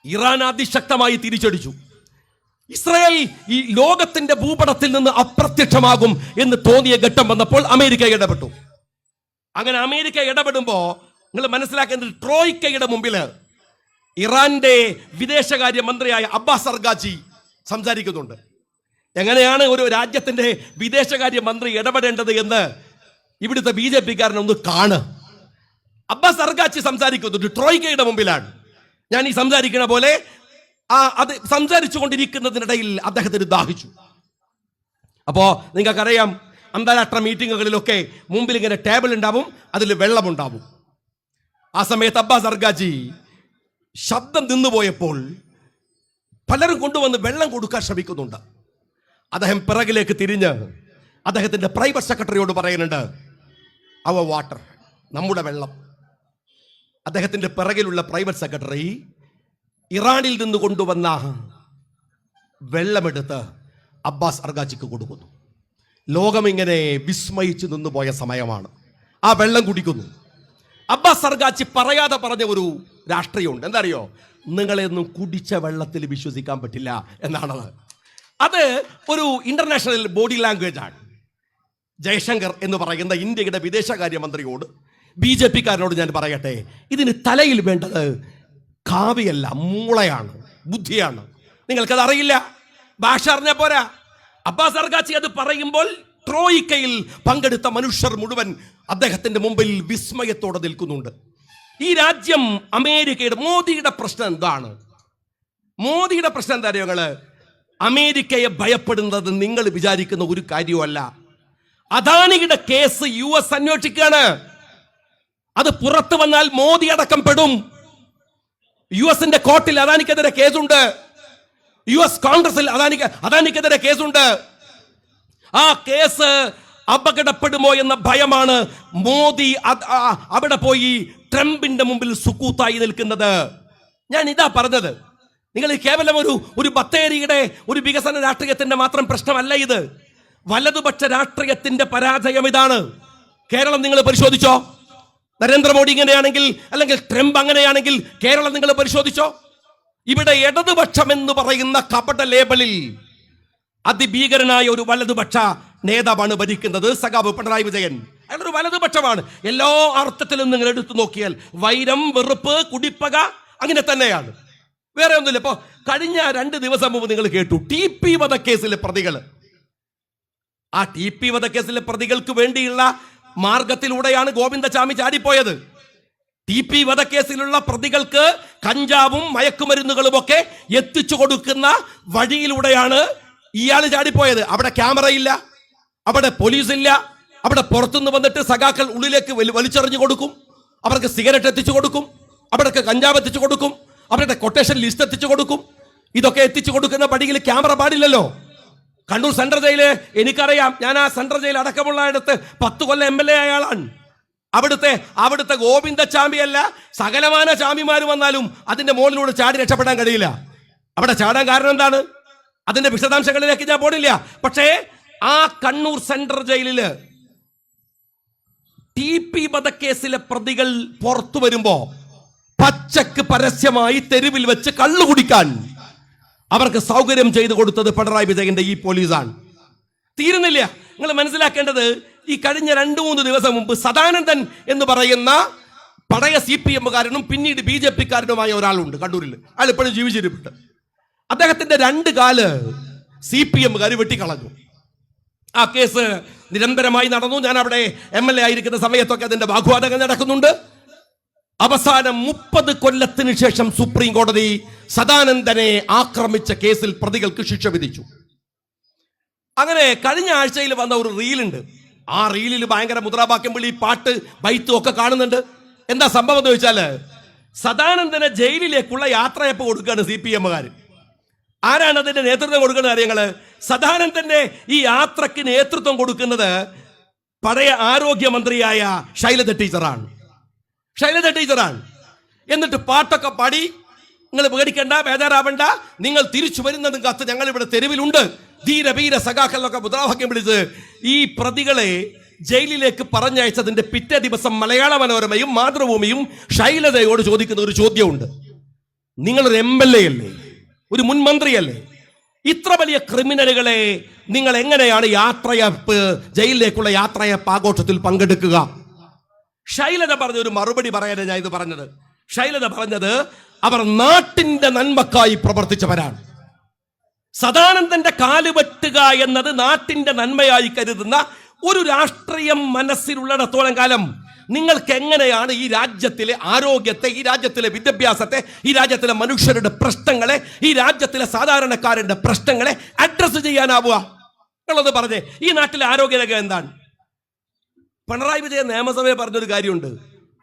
ഇറാൻ അതിശക്തമായി തിരിച്ചടിച്ചു. ഇസ്രായേൽ ഈ ലോകത്തിന്റെ ഭൂപടത്തിൽ നിന്ന് അപ്രത്യക്ഷമാകും എന്ന് തോന്നിയ ഘട്ടം വന്നപ്പോൾ അമേരിക്ക ഇടപെട്ടു. അങ്ങനെ അമേരിക്ക ഇടപെടുമ്പോ നിങ്ങൾ മനസ്സിലാക്കേണ്ടത്, ട്രോയ്ക്കയുടെ മുമ്പില് ഇറാന്റെ വിദേശകാര്യ മന്ത്രിയായ അബ്ബാസ് അർഗാച്ചി സംസാരിക്കുന്നുണ്ട്. എങ്ങനെയാണ് ഒരു രാജ്യത്തിന്റെ വിദേശകാര്യ മന്ത്രി ഇടപെടേണ്ടത് എന്ന് ഇവിടുത്തെ BJP-കാരനൊന്ന് കാണ്. അബ്ബാസ് അർഗാച്ചി സംസാരിക്കുന്നുണ്ട് ട്രോയ്ക്കയുടെ മുമ്പിലാണ്. ഞാൻ ഈ സംസാരിക്കുന്ന പോലെ അത് സംസാരിച്ചു കൊണ്ടിരിക്കുന്നതിനിടയിൽ അദ്ദേഹത്തിന് ദാഹിച്ചു. അപ്പോ നിങ്ങൾക്കറിയാം, അന്താരാഷ്ട്ര മീറ്റിങ്ങുകളിലൊക്കെ മുമ്പിൽ ഇങ്ങനെ ടേബിൾ ഉണ്ടാവും, അതിൽ വെള്ളമുണ്ടാവും. ആ സമയത്ത് അബ്ബാസ് അർഗാച്ചി ശബ്ദം നിന്നുപോയപ്പോൾ പലരും കൊണ്ടുവന്ന് വെള്ളം കൊടുക്കാൻ ശ്രമിക്കുന്നുണ്ട്. അദ്ദേഹം പിറകിലേക്ക് തിരിഞ്ഞ് അദ്ദേഹത്തിന്റെ പ്രൈവറ്റ് സെക്രട്ടറിയോട് പറയുന്നുണ്ട്, അവർ വാട്ടർ, നമ്മുടെ വെള്ളം. അദ്ദേഹത്തിന്റെ പിറകിലുള്ള പ്രൈവറ്റ് സെക്രട്ടറി ഇറാനിൽ നിന്ന് കൊണ്ടുവന്ന വെള്ളമെടുത്ത് അബ്ബാസ് അർഗാച്ചിക്ക് കൊടുക്കുന്നു. ലോകം ഇങ്ങനെ വിസ്മയിച്ചു നിന്നുപോയ സമയമാണ്. ആ വെള്ളം കുടിക്കുന്നു. അബ്ബാസ് അർഗാച്ചി പറയാതെ പറഞ്ഞ ഒരു രാഷ്ട്രീയമുണ്ട്. എന്താ അറിയോ? നിങ്ങളെയൊന്നും കുടിച്ച വെള്ളത്തിൽ വിശ്വസിക്കാൻ പറ്റില്ല എന്നാണത്. അത് ഒരു ഇന്റർനാഷണൽ ബോഡി ലാംഗ്വേജ് ആണ്. ജയശങ്കർ എന്ന് പറയുന്ന ഇന്ത്യയുടെ വിദേശകാര്യമന്ത്രിയോട്, BJP-കാരനോട് ഞാൻ പറയട്ടെ, ഇതിന് തലയിൽ വേണ്ടത് കാവ്യല്ല, മൂളയാണ്, ബുദ്ധിയാണ്. നിങ്ങൾക്കത് അറിയില്ല, ഭാഷ അറിഞ്ഞ പോരാ. അബ്ബാസ് അർഗാച്ചി അത് പറയുമ്പോൾ ട്രോയിക്കയിൽ പങ്കെടുത്ത മനുഷ്യർ മുഴുവൻ അദ്ദേഹത്തിന്റെ മുമ്പിൽ വിസ്മയത്തോടെ നിൽക്കുന്നുണ്ട്. ഈ രാജ്യം അമേരിക്കയുടെ, മോദിയുടെ പ്രശ്നം എന്താണ്? മോദിയുടെ പ്രശ്നം എന്താ അറിയോ? അമേരിക്കയെ ഭയപ്പെടുന്നത് നിങ്ങൾ വിചാരിക്കുന്ന ഒരു കാര്യമല്ല. അദാനിയുടെ കേസ് US അന്വേഷിക്കുകയാണ്. അത് പുറത്തു വന്നാൽ മോദി അടക്കം പെടും. US-ന്റെ കോർട്ടിൽ അദാനിക്കെതിരെ കേസുണ്ട്. US കോൺഗ്രസിൽ അദാനിക്കെതിരെ കേസുണ്ട്. ആ കേസ് അപകടപ്പെടുമോ എന്ന ഭയമാണ് മോദി അവിടെ പോയി ട്രംപിന്റെ മുമ്പിൽ സുക്കൂത്തായി നിൽക്കുന്നത്. ഞാൻ ഇതാ പറഞ്ഞത്, നിങ്ങൾ കേവലം ഒരു ബത്തേരിയുടെ ഒരു വികസന രാഷ്ട്രീയത്തിന്റെ മാത്രം പ്രശ്നമല്ല ഇത്. വലതുപക്ഷ രാഷ്ട്രീയത്തിന്റെ പരാജയം ഇതാണ്. കേരളം നിങ്ങൾ പരിശോധിച്ചോ? നരേന്ദ്രമോദി ഇങ്ങനെയാണെങ്കിൽ, അല്ലെങ്കിൽ ട്രംപ് അങ്ങനെയാണെങ്കിൽ കേരളം നിങ്ങൾ പരിശോധിച്ചോ? ഇവിടെ ഇടതുപക്ഷം എന്ന് പറയുന്ന കപട ലേബലിൽ അതിഭീകരനായ ഒരു വലതുപക്ഷ നേതാവാണ് ഭരിക്കുന്നത്, സഖാവ് പിണറായി വിജയൻ. അയാളൊരു വലതുപക്ഷമാണ്. എല്ലാ അർത്ഥത്തിലും നിങ്ങൾ എടുത്തു നോക്കിയാൽ വൈരം, വെറുപ്പ്, കുടിപ്പക അങ്ങനെ തന്നെയാണ്, വേറെ ഒന്നുമില്ല. ഇപ്പോ കഴിഞ്ഞ 2 ദിവസം മുമ്പ് നിങ്ങൾ കേട്ടു TP വധക്കേസിലെ പ്രതികൾ. ആ TP വധക്കേസിലെ പ്രതികൾക്ക് വേണ്ടിയുള്ള മാർഗത്തിലൂടെയാണ് ഗോവിന്ദചാമി ചാടിപ്പോയത്. TP വധക്കേസിലുള്ള പ്രതികൾക്ക് കഞ്ചാവും മയക്കുമരുന്നുകളും ഒക്കെ എത്തിച്ചു കൊടുക്കുന്ന വഴിയിലൂടെയാണ് ഇയാൾ ചാടിപ്പോയത്. അവിടെ ക്യാമറ ഇല്ല, അവിടെ പോലീസ് ഇല്ല, അവിടെ പുറത്തുനിന്ന് വന്നിട്ട് സഖാക്കൾ ഉള്ളിലേക്ക് വലിച്ചെറിഞ്ഞു കൊടുക്കും, അവർക്ക് സിഗരറ്റ് എത്തിച്ചു കൊടുക്കും, അവർക്ക് കഞ്ചാവ് എത്തിച്ചു കൊടുക്കും, അവരുടെ കൊട്ടേഷൻ ലിസ്റ്റ് എത്തിച്ചു കൊടുക്കും. ഇതൊക്കെ എത്തിച്ചു കൊടുക്കുന്ന പടിയിൽ ക്യാമറ പാടില്ലല്ലോ. കണ്ണൂർ സെൻട്രൽ ജയില് എനിക്കറിയാം, ഞാൻ ആ സെൻട്രൽ ജയിൽ അടക്കമുള്ള ഇടത്ത് 10 കൊല്ലം MLA ആളാണ്. അവിടുത്തെ ഗോവിന്ദചാമിയല്ല, സകലമാന ചാമിമാർ വന്നാലും അതിന്റെ മുകളിലൂടെ ചാടി രക്ഷപ്പെടാൻ കഴിയില്ല. അവിടെ ചാടാൻ കാരണം എന്താണ്? അതിന്റെ വിശദാംശങ്ങളിലേക്ക് ഞാൻ പോടില്ല. പക്ഷേ ആ കണ്ണൂർ സെൻട്രൽ ജയിലില് TP വധക്കേസിലെ പ്രതികൾ പുറത്തു വരുമ്പോ പച്ചക്ക് പരസ്യമായി തെരുവിൽ വെച്ച് കള്ളു കുടിക്കാൻ അവർക്ക് സൗകര്യം ചെയ്തു കൊടുത്തത് പിണറായി വിജയന്റെ ഈ പോലീസാണ്. തീരുന്നില്ല. നിങ്ങൾ മനസ്സിലാക്കേണ്ടത്, ഈ കഴിഞ്ഞ 2-3 ദിവസം മുമ്പ് സദാനന്ദൻ എന്ന് പറയുന്ന പഴയ CPM-കാരനും പിന്നീട് BJP-കാരനുമായ ഒരാളുണ്ട് കണ്ണൂരിൽ. അയാൾ ഇപ്പോഴും ജീവിച്ചിരിപ്പുണ്ട്. അദ്ദേഹത്തിന്റെ 2 കാല് CPM-കാർ വെട്ടിക്കളഞ്ഞു. ആ കേസ് നിരന്തരമായി നടന്നു. ഞാൻ അവിടെ MLA ആയിരിക്കുന്ന സമയത്തൊക്കെ അതിന്റെ വാഗ്വാദങ്ങൾ നടക്കുന്നുണ്ട്. അവസാനം 30 കൊല്ലത്തിന് ശേഷം സുപ്രീം കോടതി സദാനന്ദനെ ആക്രമിച്ച കേസിൽ പ്രതികൾക്ക് ശിക്ഷ വിധിച്ചു. അങ്ങനെ കഴിഞ്ഞ ആഴ്ചയിൽ വന്ന ഒരു റീലുണ്ട്. ആ റീലിൽ ഭയങ്കര മുദ്രാവാക്യം വിളി, പാട്ട്, ബൈത്തും ഒക്കെ കാണുന്നുണ്ട്. എന്താ സംഭവം എന്ന് ചോദിച്ചാല്, സദാനന്ദനെ ജയിലിലേക്കുള്ള യാത്രയപ്പ് കൊടുക്കുകയാണ് CPM-കാർ. ആരാണ് അതിന്റെ നേതൃത്വം കൊടുക്കുന്നത് അറിയങ്ങള്? സദാനന്ദന്റെ ഈ യാത്രക്ക് നേതൃത്വം കൊടുക്കുന്നത് പഴയ ആരോഗ്യമന്ത്രിയായ ശൈലജ ടീച്ചറാണ്. എന്നിട്ട് പാട്ടൊക്കെ പാടി നിങ്ങൾ പേടിക്കണ്ട, ബേജാറാവണ്ട. നിങ്ങൾ തിരിച്ചു വരുന്നതും കത്ത് ഞങ്ങൾ ഇവിടെ തെരുവിലുണ്ട്. ധീരവീര സഖാക്കളൊക്കെ മുദ്രാവാക്യം വിളിച്ച് ഈ പ്രതികളെ ജയിലിലേക്ക് പറഞ്ഞയച്ചതിന്റെ പിറ്റേ ദിവസം മലയാള മനോരമയും മാതൃഭൂമിയും ശൈലജയോട് ചോദിക്കുന്ന ഒരു ചോദ്യമുണ്ട്. നിങ്ങളൊരു MLA അല്ലേ, ഒരു മുൻ മന്ത്രിയല്ലേ, ഇത്ര വലിയ ക്രിമിനലുകളെ നിങ്ങൾ എങ്ങനെയാണ് യാത്രയപ്പ്, ജയിലിലേക്കുള്ള യാത്രയപ്പ് ആഘോഷത്തിൽ പങ്കെടുക്കുക? ശൈലജ പറഞ്ഞ ഒരു മറുപടി പറയാനാണ് ഞാൻ ഇത് പറഞ്ഞത്. ശൈലജ പറഞ്ഞത് അവർ നാട്ടിന്റെ നന്മക്കായി പ്രവർത്തിച്ചവരാണ്. സദാനന്ദന്റെ കാല് വെട്ടുക എന്നത് നാട്ടിന്റെ നന്മയായി കരുതുന്ന ഒരു രാഷ്ട്രീയം മനസ്സിലുള്ളിടത്തോളം കാലം നിങ്ങൾക്ക് എങ്ങനെയാണ് ഈ രാജ്യത്തിലെ ആരോഗ്യത്തെ, ഈ രാജ്യത്തിലെ വിദ്യാഭ്യാസത്തെ, ഈ രാജ്യത്തിലെ മനുഷ്യരുടെ പ്രശ്നങ്ങളെ, ഈ രാജ്യത്തിലെ സാധാരണക്കാരന്റെ പ്രശ്നങ്ങളെ അഡ്രസ് ചെയ്യാനാവുക? നിങ്ങളത് പറഞ്ഞേ, ഈ നാട്ടിലെ ആരോഗ്യരംഗം എന്താണ്? പിണറായി വിജയൻ നിയമസഭയെ പറഞ്ഞൊരു കാര്യമുണ്ട്.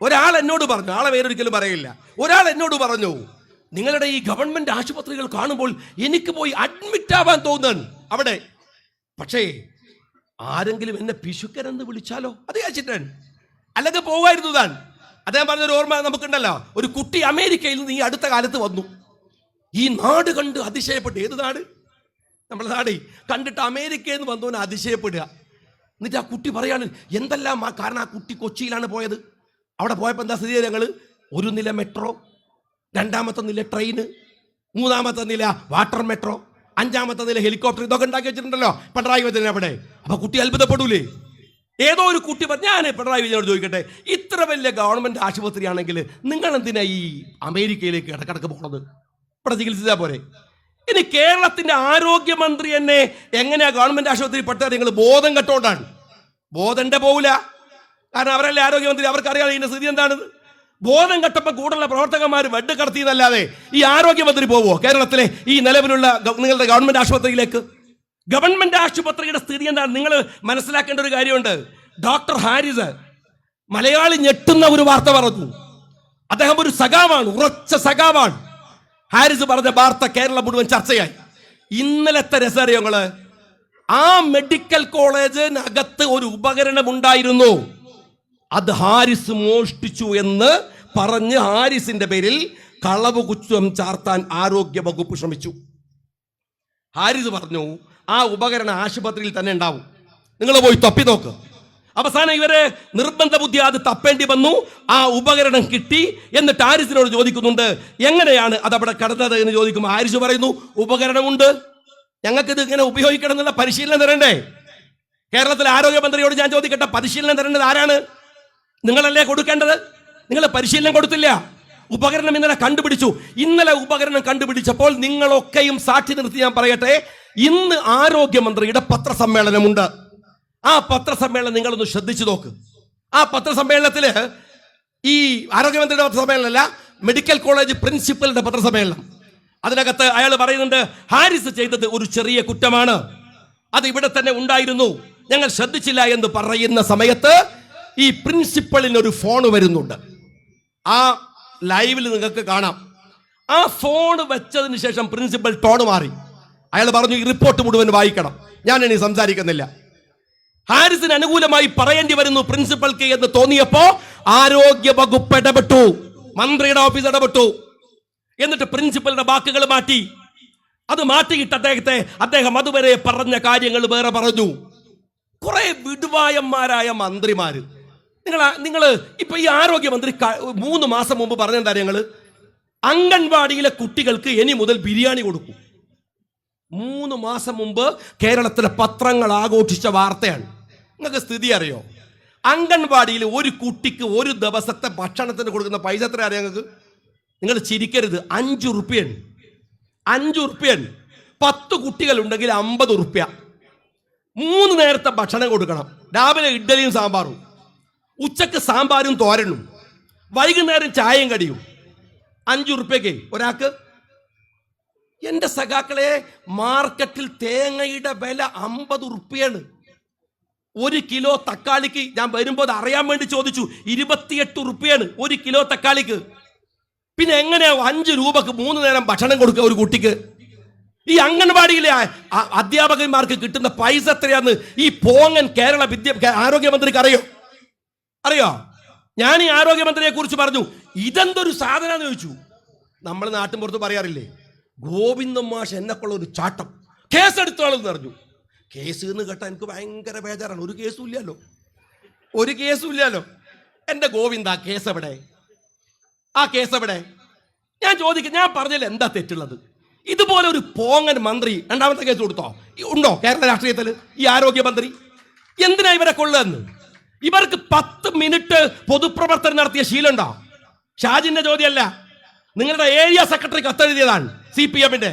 ഒരാൾ എന്നോട് പറഞ്ഞു, ആളെ പേരൊരിക്കലും പറയില്ല, ഒരാൾ എന്നോട് പറഞ്ഞു, നിങ്ങളുടെ ഈ ഗവൺമെന്റ് ആശുപത്രികൾ കാണുമ്പോൾ എനിക്ക് പോയി അഡ്മിറ്റ് ആവാൻ തോന്നുന്നു അവിടെ, പക്ഷേ ആരെങ്കിലും എന്നെ പിശുക്കരെന്ന് വിളിച്ചാലോ അത് വെച്ചിട്ടാണ്, അല്ലെങ്കിൽ പോകായിരുന്നു താൻ. അദ്ദേഹം പറഞ്ഞൊരു ഓർമ്മ നമുക്കുണ്ടല്ലോ, ഒരു കുട്ടി അമേരിക്കയിൽ നിന്ന് ഈ അടുത്ത കാലത്ത് വന്നു. ഈ നാട് കണ്ട് അതിശയപ്പെട്ടു. ഏത് നാട്? നമ്മുടെ നാട് കണ്ടിട്ട് അമേരിക്കയിൽ നിന്ന് വന്നവന് അതിശയപ്പെടുക. എന്നിട്ട് ആ കുട്ടി പറയാണ് എന്തെല്ലാം, കാരണം ആ കുട്ടി കൊച്ചിയിലാണ് പോയത്. അവിടെ പോയപ്പോൾ എന്താ സ്ഥിതി? ഞങ്ങൾ ഒരു നില മെട്രോ, രണ്ടാമത്തെ നില ട്രെയിന്, മൂന്നാമത്തെ നില വാട്ടർ മെട്രോ, അഞ്ചാമത്തെ നില ഹെലികോപ്റ്റർ, ഇതൊക്കെ ഉണ്ടാക്കി വെച്ചിട്ടുണ്ടല്ലോ പിണറായി വിജയൻ അവിടെ. അപ്പൊ കുട്ടി അത്ഭുതപ്പെടൂലേ? ഏതോ ഒരു കുട്ടി ഞാൻ പിണറായി വിജയനോട് ചോദിക്കട്ടെ, ഇത്ര വലിയ ഗവൺമെന്റ് ആശുപത്രി ആണെങ്കിൽ നിങ്ങൾ എന്തിനാ ഈ അമേരിക്കയിലേക്ക് ഇടക്കിടക്ക് പോണത്? ഇവിടെ ചികിത്സിച്ചാൽ പോരെ? ഇനി കേരളത്തിന്റെ ആരോഗ്യമന്ത്രി എന്നെ എങ്ങനെയാ ഗവൺമെന്റ് ആശുപത്രി പെട്ടത്? നിങ്ങൾ ബോധം കെട്ടോണ്ടാണ്. ബോധന്റെ പോവില്ല, കാരണം അവരല്ലേ ആരോഗ്യമന്ത്രി, അവർക്കറിയാം ഇതിന്റെ സ്ഥിതി എന്താണെന്ന്. ബോധം കെട്ടപ്പോൾ കൂടുതലുള്ള പ്രവർത്തകന്മാർ വെഡ് കടത്തിയെന്നല്ലാതെ ഈ ആരോഗ്യമന്ത്രി പോവോ കേരളത്തിലെ ഈ നിലവിലുള്ള നിങ്ങളുടെ ഗവൺമെന്റ് ആശുപത്രിയിലേക്ക്? ഗവൺമെന്റ് ആശുപത്രിയുടെ സ്ഥിതി എന്താണ് നിങ്ങൾ മനസ്സിലാക്കേണ്ട ഒരു കാര്യമുണ്ട്. ഡോക്ടർ ഹാരിസ് മലയാളി ഞെട്ടുന്ന ഒരു വാർത്ത പറഞ്ഞു. അദ്ദേഹം ഒരു സഖാവാണ്, ഉറച്ച സഖാവാണ്. ഹാരിസ് പറഞ്ഞ വാർത്ത കേരളം മുഴുവൻ ചർച്ചയായി. ഇന്നലത്തെ രസറിയങ്ങള്, ആ മെഡിക്കൽ കോളേജിനകത്ത് ഒരു ഉപകരണം ഉണ്ടായിരുന്നു, അത് ഹാരിസ് മോഷ്ടിച്ചു എന്ന് പറഞ്ഞ് ഹാരിസിന്റെ പേരിൽ കളവ് കുറ്റം ചാർത്താൻ ആരോഗ്യ വകുപ്പ് ശ്രമിച്ചു. ഹാരിസ് പറഞ്ഞു ആ ഉപകരണം ആശുപത്രിയിൽ തന്നെ ഉണ്ടാവും, നിങ്ങൾ പോയി തപ്പി നോക്ക്. അവസാനം ഇവരെ നിർബന്ധ ബുദ്ധി അത് തപ്പേണ്ടി വന്നു. ആ ഉപകരണം കിട്ടി. എന്നിട്ട് ഹാരിസിനോട് ചോദിക്കുന്നുണ്ട് എങ്ങനെയാണ് അതവിടെ കടന്നത് എന്ന് ചോദിക്കുമ്പോൾ ഹാരിസ് പറയുന്നു ഉപകരണമുണ്ട്, ഞങ്ങൾക്ക് ഇത് ഇങ്ങനെ ഉപയോഗിക്കണം എന്നുള്ള പരിശീലനം തരണ്ടേ? കേരളത്തിലെ ആരോഗ്യമന്ത്രിയോട് ഞാൻ ചോദിക്കട്ടെ, പരിശീലനം തരേണ്ടത് ആരാണ്? നിങ്ങളല്ലേ കൊടുക്കേണ്ടത്? നിങ്ങൾ പരിശീലനം കൊടുത്തില്ല. ഉപകരണം ഇന്നലെ കണ്ടുപിടിച്ചു. ഇന്നലെ ഉപകരണം കണ്ടുപിടിച്ചപ്പോൾ നിങ്ങളൊക്കെയും സാക്ഷി നിർത്തി ഞാൻ പറയട്ടെ, ഇന്ന് ആരോഗ്യമന്ത്രിയുടെ പത്രസമ്മേളനമുണ്ട്. ആ പത്രസമ്മേളനം നിങ്ങളൊന്ന് ശ്രദ്ധിച്ചു നോക്ക്. ആ പത്രസമ്മേളനത്തില് ഈ ആരോഗ്യമന്ത്രിയുടെ പത്രസമ്മേളനമല്ല, മെഡിക്കൽ കോളേജ് പ്രിൻസിപ്പലിന്റെ പത്രസമ്മേളനം. അതിനകത്ത് അയാൾ പറയുന്നുണ്ട് ഹാരിസ് ചെയ്തത് ഒരു ചെറിയ കുറ്റമാണ്, അത് ഇവിടെ തന്നെ ഉണ്ടായിരുന്നു, ഞങ്ങൾ ശ്രദ്ധിച്ചില്ല എന്ന് പറയുന്ന സമയത്ത് ഈ പ്രിൻസിപ്പളിന് ഒരു ഫോൺ വരുന്നുണ്ട്. ആ ലൈവിൽ നിങ്ങൾക്ക് കാണാം. ആ ഫോൺ വെച്ചതിന് ശേഷം പ്രിൻസിപ്പൽ ടോൺ മാറി. അയാൾ പറഞ്ഞു ഈ റിപ്പോർട്ട് മുഴുവൻ വായിക്കണം, ഞാൻ ഇനി സംസാരിക്കുന്നില്ല. ഹാരിസിന് അനുകൂലമായി പറയേണ്ടി വരുന്നു പ്രിൻസിപ്പൽക്ക് എന്ന് തോന്നിയപ്പോ ആരോഗ്യ വകുപ്പ് ഇടപെട്ടു, മന്ത്രിയുടെ ഓഫീസ് ഇടപെട്ടു. എന്നിട്ട് പ്രിൻസിപ്പലിന്റെ വാക്കുകൾ മാറ്റി. അത് മാറ്റിയിട്ട് അദ്ദേഹം അതുവരെ പറഞ്ഞ കാര്യങ്ങൾ വേറെ പറഞ്ഞു. കുറെ വിടുവായന്മാരായ മന്ത്രിമാര്. നിങ്ങൾ ഇപ്പൊ ഈ ആരോഗ്യമന്ത്രി 3 മാസം മുമ്പ് പറഞ്ഞെന്താ, ഞങ്ങൾ അംഗൻവാടിയിലെ കുട്ടികൾക്ക് ഇനി മുതൽ ബിരിയാണി കൊടുക്കും. 3 മാസം മുമ്പ് കേരളത്തിലെ പത്രങ്ങൾ ആഘോഷിച്ച വാർത്തയാണ്. നിങ്ങൾക്ക് സ്ഥിതി അറിയോ? അംഗൻവാടിയിൽ ഒരു കുട്ടിക്ക് ഒരു ദിവസത്തെ ഭക്ഷണത്തിന് കൊടുക്കുന്ന പൈസ എത്ര അറിയാം നിങ്ങൾക്ക്? നിങ്ങൾ ചിരിക്കരുത്, 5 റുപ്യാണ്. 5 റുപ്യാണ്. 10 കുട്ടികളുണ്ടെങ്കിൽ 50 റുപ്യ. 3 നേരത്തെ ഭക്ഷണം കൊടുക്കണം. രാവിലെ ഇഡ്ഡലിയും സാമ്പാറും, ഉച്ചക്ക് സാമ്പാറും തോരനും, വൈകുന്നേരം ചായയും കടിയും. 5 റുപ്യക്ക് ഒരാൾക്ക്. എന്റെ സഖാക്കളെ, മാർക്കറ്റിൽ തേങ്ങയുടെ വില 50 റുപ്യാണ്. 1 കിലോ തക്കാളിക്ക് ഞാൻ വരുമ്പോൾ അറിയാൻ വേണ്ടി ചോദിച്ചു, 28 റുപ്യാണ് 1 കിലോ തക്കാളിക്ക്. പിന്നെ എങ്ങനെയാ 5 രൂപക്ക് 3 നേരം ഭക്ഷണം കൊടുക്കുക ഒരു കുട്ടിക്ക്? ഈ അംഗൻവാടിയിലെ അധ്യാപകന്മാർക്ക് കിട്ടുന്ന പൈസ എത്രയാന്ന് ഈ പോങ്ങൻ കേരള ആരോഗ്യമന്ത്രിക്ക് അറിയോ? ഞാൻ ഈ ആരോഗ്യമന്ത്രിയെ കുറിച്ച് പറഞ്ഞു, ഇതെന്തൊരു സാധനം എന്ന് ചോദിച്ചു. നമ്മൾ നാട്ടിൻപുറത്ത് പറയാറില്ലേ, ഗോവിന്ദൻ മാഷ് എന്നെക്കുള്ള ഒരു ചാട്ടം, കേസെടുത്തോളെന്ന് പറഞ്ഞു. കേസ് എന്ന് കേട്ടാൽ എനിക്ക് ഭയങ്കര ബേജാറാണ്. ഒരു കേസും ഇല്ലല്ലോ. എൻ്റെ ഗോവിന്ദ, കേസ് എവിടെ? ആ കേസ് എവിടെ? ഞാൻ ചോദിക്കും, ഞാൻ പറഞ്ഞില്ല എന്താ തെറ്റുള്ളത്? ഇതുപോലെ ഒരു പോങ്ങൻ മന്ത്രി രണ്ടാമത്തെ കേസ് കൊടുത്തോ? ഉണ്ടോ കേരള രാഷ്ട്രീയത്തിൽ ഈ ആരോഗ്യമന്ത്രി? എന്തിനാ ഇവരെ കൊള്ളുകയെന്ന്? ഇവർക്ക് 10 മിനിറ്റ് പൊതുപ്രവർത്തനം നടത്തിയ ശീലമുണ്ടോ? ഷാജിന്റെ ചോദ്യമല്ല, നിങ്ങളുടെ ഏരിയ സെക്രട്ടറി കത്തെഴുതിയതാണ്. CPM-ന്റെ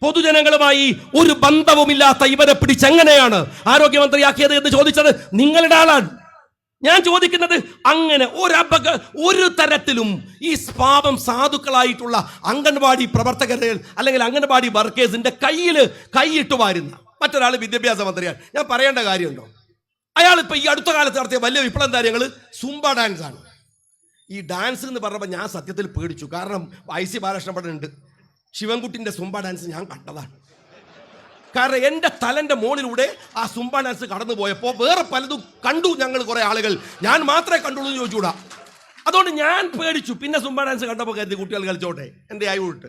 പൊതുജനങ്ങളുമായി ഒരു ബന്ധവുമില്ലാത്ത ഇവരെ പിടിച്ചെങ്ങനെയാണ് ആരോഗ്യമന്ത്രിയാക്കിയത് എന്ന് ചോദിച്ചത് നിങ്ങളുടെ ആളാണ്. ഞാൻ ചോദിക്കുന്നത്, അങ്ങനെ ഒരു തരത്തിലും ഈ പാപം സാധുക്കളായിട്ടുള്ള അംഗൻവാടി പ്രവർത്തകരെ അല്ലെങ്കിൽ അംഗൻവാടി വർക്കേഴ്സിന്റെ കൈയിട്ട് വാരുന്ന മറ്റൊരാൾ വിദ്യാഭ്യാസ മന്ത്രിയാണ്. ഞാൻ പറയേണ്ട കാര്യമുണ്ടോ? അയാൾ ഇപ്പൊ ഈ അടുത്ത കാലത്ത് നടത്തിയ വലിയ വിപ്ലവം കാര്യങ്ങൾ സുംബ ഡാൻസ് ആണ്. ഈ ഡാൻസ് എന്ന് പറഞ്ഞപ്പോൾ ഞാൻ സത്യത്തിൽ പേടിച്ചു. കാരണം IC ബാലകൃഷ്ണൻ പഠനമുണ്ട്, ശിവൻകുട്ടിന്റെ സുംബ ഡാൻസ് ഞാൻ കണ്ടതാണ്. കാരണം എൻ്റെ തലൻ്റെ മുകളിലൂടെ ആ സുംബ ഡാൻസ് കടന്നു പോയപ്പോൾ വേറെ പലതും കണ്ടു ഞങ്ങൾ കുറേ ആളുകൾ. ഞാൻ മാത്രമേ കണ്ടുള്ളൂ എന്ന് ചോദിച്ചുകൂടാ. അതുകൊണ്ട് ഞാൻ പേടിച്ചു. പിന്നെ സുംബ ഡാൻസ് കണ്ടപ്പോൾ കരുതി കുട്ടികൾ കളിച്ചോട്ടെ, എൻ്റെ ആയിട്ട്.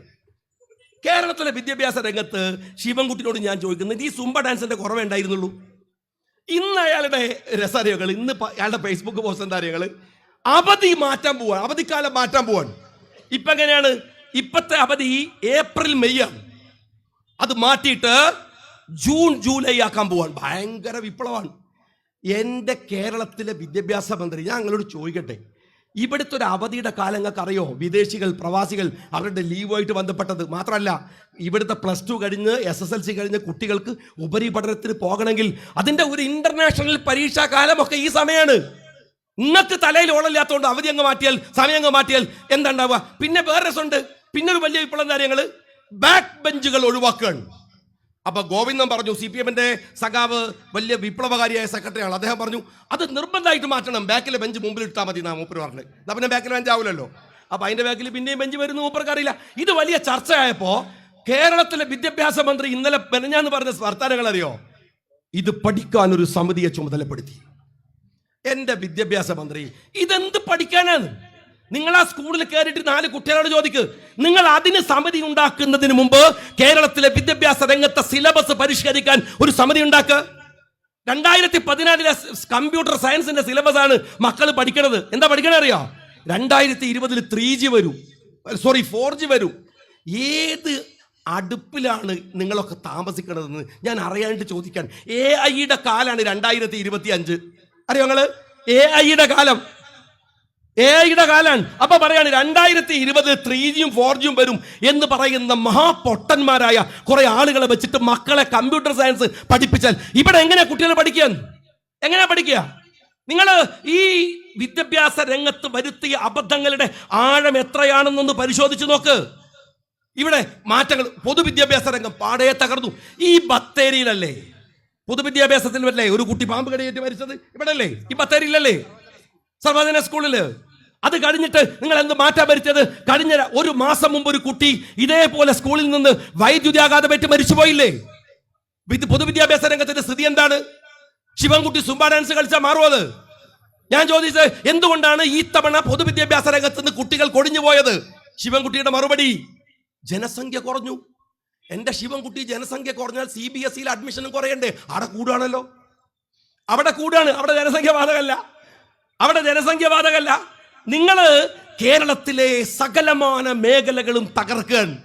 കേരളത്തിലെ വിദ്യാഭ്യാസ രംഗത്ത് ശിവൻകുട്ടിനോട് ഞാൻ ചോദിക്കുന്നത്, ഈ സുംബ ഡാൻസിന്റെ കുറവേ ഉണ്ടായിരുന്നുള്ളൂ. ഇന്ന് അയാളുടെ രസറിയകൾ, ഇന്ന് അയാളുടെ ഫേസ്ബുക്ക് പോസ്റ്റ് കാര്യങ്ങൾ അവധിക്കാലം മാറ്റാൻ പോവാണ്. ഇപ്പം എങ്ങനെയാണ്? ഇപ്പത്തെ അവധി ഏപ്രിൽ മെയ് ആണ്. അത് മാറ്റിയിട്ട് ജൂൺ ജൂലൈ ആക്കാൻ പോവാൻ. ഭയങ്കര വിപ്ലവമാണ്. എൻ്റെ കേരളത്തിലെ വിദ്യാഭ്യാസ മന്ത്രി, ഞാൻ നിങ്ങളോട് ചോദിക്കട്ടെ, ഇവിടുത്തെ ഒരു അവധിയുടെ കാലം നിങ്ങൾക്ക് അറിയോ? വിദേശികൾ, പ്രവാസികൾ അവരുടെ ലീവുമായിട്ട് ബന്ധപ്പെട്ടത് മാത്രമല്ല, ഇവിടുത്തെ +2 കഴിഞ്ഞ് SSLC കഴിഞ്ഞ് കുട്ടികൾക്ക് ഉപരിപഠനത്തിന് പോകണമെങ്കിൽ അതിൻ്റെ ഒരു ഇന്റർനാഷണൽ പരീക്ഷാ കാലമൊക്കെ ഈ സമയമാണ്. നിങ്ങൾക്ക് തലയിൽ ഓളമില്ലാത്തതുകൊണ്ട് അവധി അങ്ങ് മാറ്റിയാൽ, സമയം അങ്ങ് മാറ്റിയാൽ എന്താ ഉണ്ടാവുക? പിന്നെ വേറെ രസമുണ്ട്. പിന്നെ ഒരു വലിയ വിപ്ലവം കാര്യങ്ങൾ, ബാക്ക് ബെഞ്ചുകൾ ഒഴിവാക്കുകയാണ്. അപ്പൊ ഗോവിന്ദൻ പറഞ്ഞു, CPM-ന്റെ സഖാവ് വലിയ വിപ്ലവകാരിയായ സെക്രട്ടറിയാണ്, അദ്ദേഹം പറഞ്ഞു അത് നിർബന്ധമായിട്ട് മാറ്റണം, ബാക്കിലെ ബെഞ്ച് മുമ്പിൽ ഇട്ടാൽ മതി. മൂപ്പർ പറഞ്ഞു, എന്നാ പിന്നെ ബാക്കിലെ ബെഞ്ച് ആവില്ലല്ലോ. അപ്പൊ അതിന്റെ ബാക്കിൽ പിന്നെയും ബെഞ്ച് വരുന്നു മൂപ്പർക്ക് അറിയില്ല. ഇത് വലിയ ചർച്ചയായപ്പോ കേരളത്തിലെ വിദ്യാഭ്യാസ മന്ത്രി ഇന്നലെ മെനഞ്ഞാന്ന് പറഞ്ഞ വർത്താനങ്ങൾ അറിയോ? ഇത് പഠിക്കാൻ ഒരു സമിതിയെ ചുമതലപ്പെടുത്തി. എന്റെ വിദ്യാഭ്യാസ മന്ത്രി, ഇതെന്ത് പഠിക്കാനാണ്? നിങ്ങൾ ആ സ്കൂളിൽ കയറിയിട്ട് 4 കുട്ടികളോട് ചോദിക്ക്. നിങ്ങൾ അതിന് സമിതി ഉണ്ടാക്കുന്നതിന് മുമ്പ് കേരളത്തിലെ വിദ്യാഭ്യാസ രംഗത്തെ സിലബസ് പരിഷ്കരിക്കാൻ ഒരു സമിതി ഉണ്ടാക്കുക. 2014 കമ്പ്യൂട്ടർ സയൻസിന്റെ സിലബസ് ആണ് മക്കൾ പഠിക്കണത്. എന്താ പഠിക്കണേ അറിയോ? 2020 3G വരും, 4G വരും. ഏത് അടുപ്പിലാണ് നിങ്ങളൊക്കെ താമസിക്കണതെന്ന് ഞാൻ അറിയാനായിട്ട് ചോദിക്കാൻ. AI-യുടെ കാലാണ് 2025. അറിയോ നിങ്ങള്? AI-യുടെ കാലാണ്. അപ്പൊ പറയാണ് 2020 3Gയും 4Gയും വരും എന്ന് പറയുന്ന മഹാപൊട്ടന്മാരായ കുറെ ആളുകളെ വെച്ചിട്ട് മക്കളെ കമ്പ്യൂട്ടർ സയൻസ് പഠിപ്പിച്ചാൽ ഇവിടെ എങ്ങനെയാ കുട്ടികൾ പഠിക്കുക? നിങ്ങൾ ഈ വിദ്യാഭ്യാസ രംഗത്ത് വരുത്തിയ അബദ്ധങ്ങളുടെ ആഴം എത്രയാണെന്നൊന്ന് പരിശോധിച്ച് നോക്ക്. ഇവിടെ മാറ്റങ്ങൾ, പൊതുവിദ്യാഭ്യാസ രംഗം പാടേ തകർന്നു. ഈ ബത്തേരിയിലല്ലേ പൊതുവിദ്യാഭ്യാസത്തിൽ വല്ലേ ഒരു കുട്ടി പാമ്പ് കടിയേറ്റ് മരിച്ചത്? ഇവിടെ അല്ലേ? ഈ ബത്തേരിയിലല്ലേ സർവജന സ്കൂളില്? അത് കഴിഞ്ഞിട്ട് നിങ്ങൾ എന്ത് മാറ്റാൻ വരുത്തിയത്? കഴിഞ്ഞ 1 മാസം മുമ്പ് ഒരു കുട്ടി ഇതേപോലെ സ്കൂളിൽ നിന്ന് വൈദ്യുതിയാഘാതമേറ്റ് മരിച്ചുപോയില്ലേ? പൊതുവിദ്യാഭ്യാസ രംഗത്തിന്റെ സ്ഥിതി എന്താണ്? ശിവൻകുട്ടി സുംബ ഡാൻസ് കളിച്ചാൽ മാറുമോ അത്? ഞാൻ ചോദിച്ചത്, എന്തുകൊണ്ടാണ് ഈ തവണ പൊതുവിദ്യാഭ്യാസ രംഗത്ത് നിന്ന് കുട്ടികൾ കൊടിഞ്ഞു പോയത്? ശിവൻകുട്ടിയുടെ മറുപടി, ജനസംഖ്യ കുറഞ്ഞു. എന്റെ ശിവൻകുട്ടി, ജനസംഖ്യ കുറഞ്ഞാൽ CBSE-യിൽ അഡ്മിഷനും കുറയണ്ടേ? അവിടെ കൂടുകയാണ്. അവിടെ ജനസംഖ്യ ബാധകല്ല. നിങ്ങൾ കേരളത്തിലെ സകലമാന മേഖലകളും തകർക്കുകയാണ്.